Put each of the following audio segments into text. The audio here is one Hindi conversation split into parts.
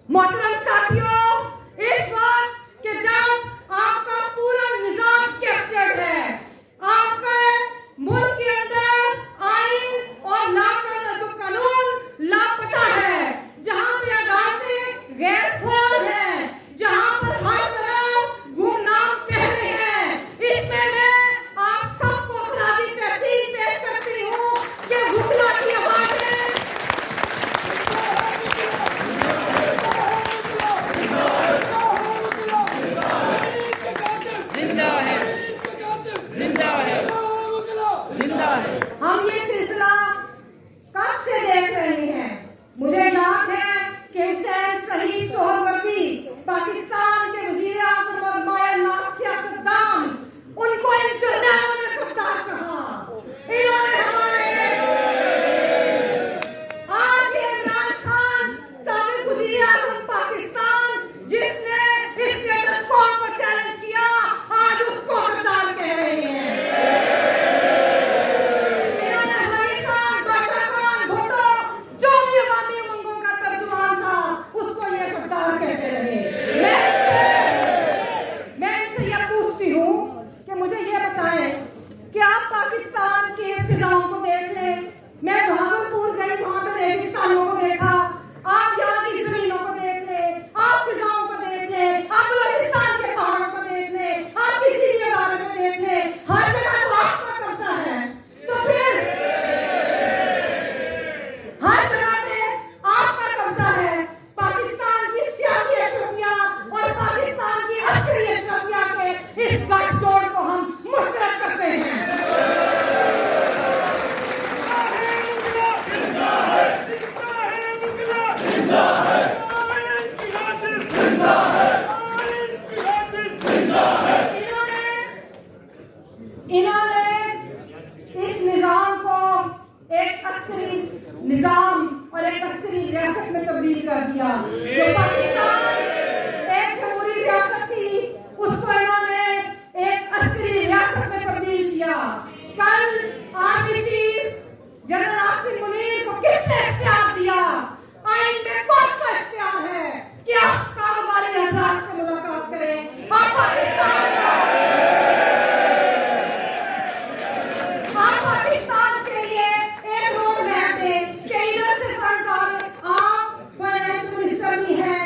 मोहतरम साथियों, इस वक्त के जब आपका पूरा निजाम कैप्चर्ड है, आपके मुल्क के अंदर आइन और जो कानून लापता है, जहां पे अदालतें गैर फाल हैं, जहां पर हर तरफ गुमनाम पहरे हैं, इसमें मैं आप सबको खराजी तहसील पेश करती हूँ कि हुक्ला की आवाज है। हम ये सिलसिला कब से देख रहे हैं। मुझे याद है कि हुसैन शहीद सोहरावर्दी पाकिस्तान के वजीर आज़म और माया सियासतदान, उनको इन जर्नैलों ने गद्दार कहा। इन्होंने हमारे आज इमरान खान साबिक वजीर आज़म पाकिस्तान, जिसने इस स्टेटस को चैलेंज किया, आज उसको गद्दार कह रहे हैं। पाकिस्तान के फिजाओं को देख लें, मैं भागलपुर गई, वहां पर रेगिस्तानों को देखा, आप यहाँ की जमीनों को देख लें, आप फिजाओं को देख लें, आप बलूचिस्तान के पहाड़ों को देख लें, आप किसी भी इलाके को देख लें, हर जगह तो आपका कब्जा है। तो फिर हर जगह पे आपका कब्जा है। पाकिस्तान की सियासी अशरफिया और पाकिस्तान की अस्करी अशरफिया के इस गठजोड़ को हम मुस्तरद करते हैं। इन्होंने इस निजाम को एक अस्करी निजाम और एक अस्करी रियासत में तब्दील कर दिया। जो पाकिस्तान एक जमहूरी रियासत थी, उसको इन्होंने एक अस्करी रियासत में तब्दील किया। कल army chief general Asim Munir को किसने इख्तियार दिया? आइन में कौन सा इख्तियार है कि आप कारोबारी हजरात से मुलाकात करें? आप पाकिस्तान के लिए एक रोड मैप दें कि इधर से फंड आप फाइनेंस मिनिस्टर भी हैं,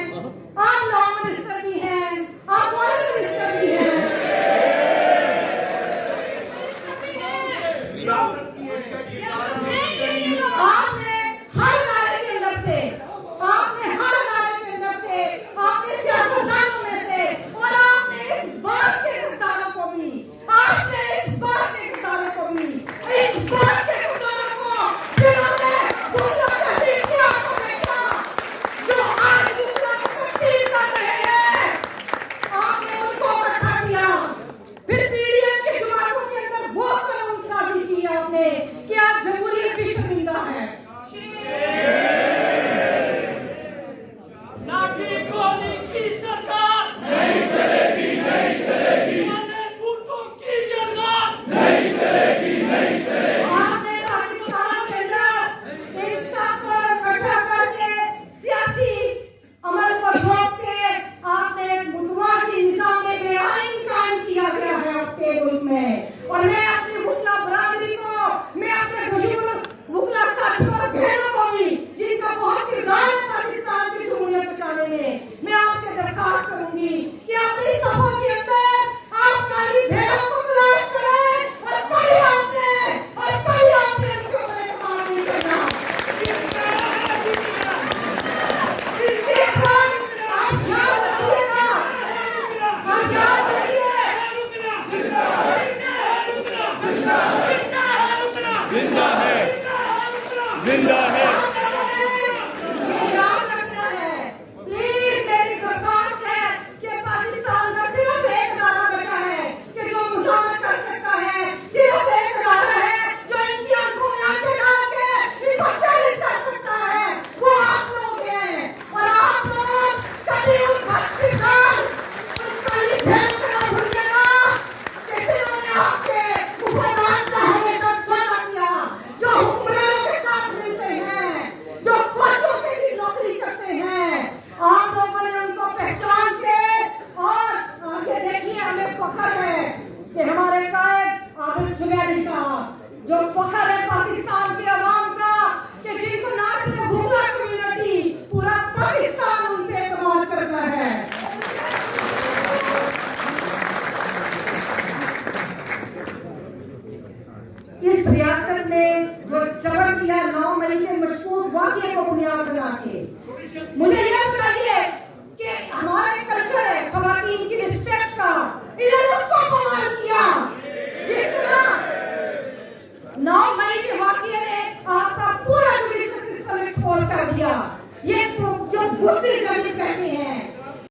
ये जो दूसरे जजेस बैठे हैं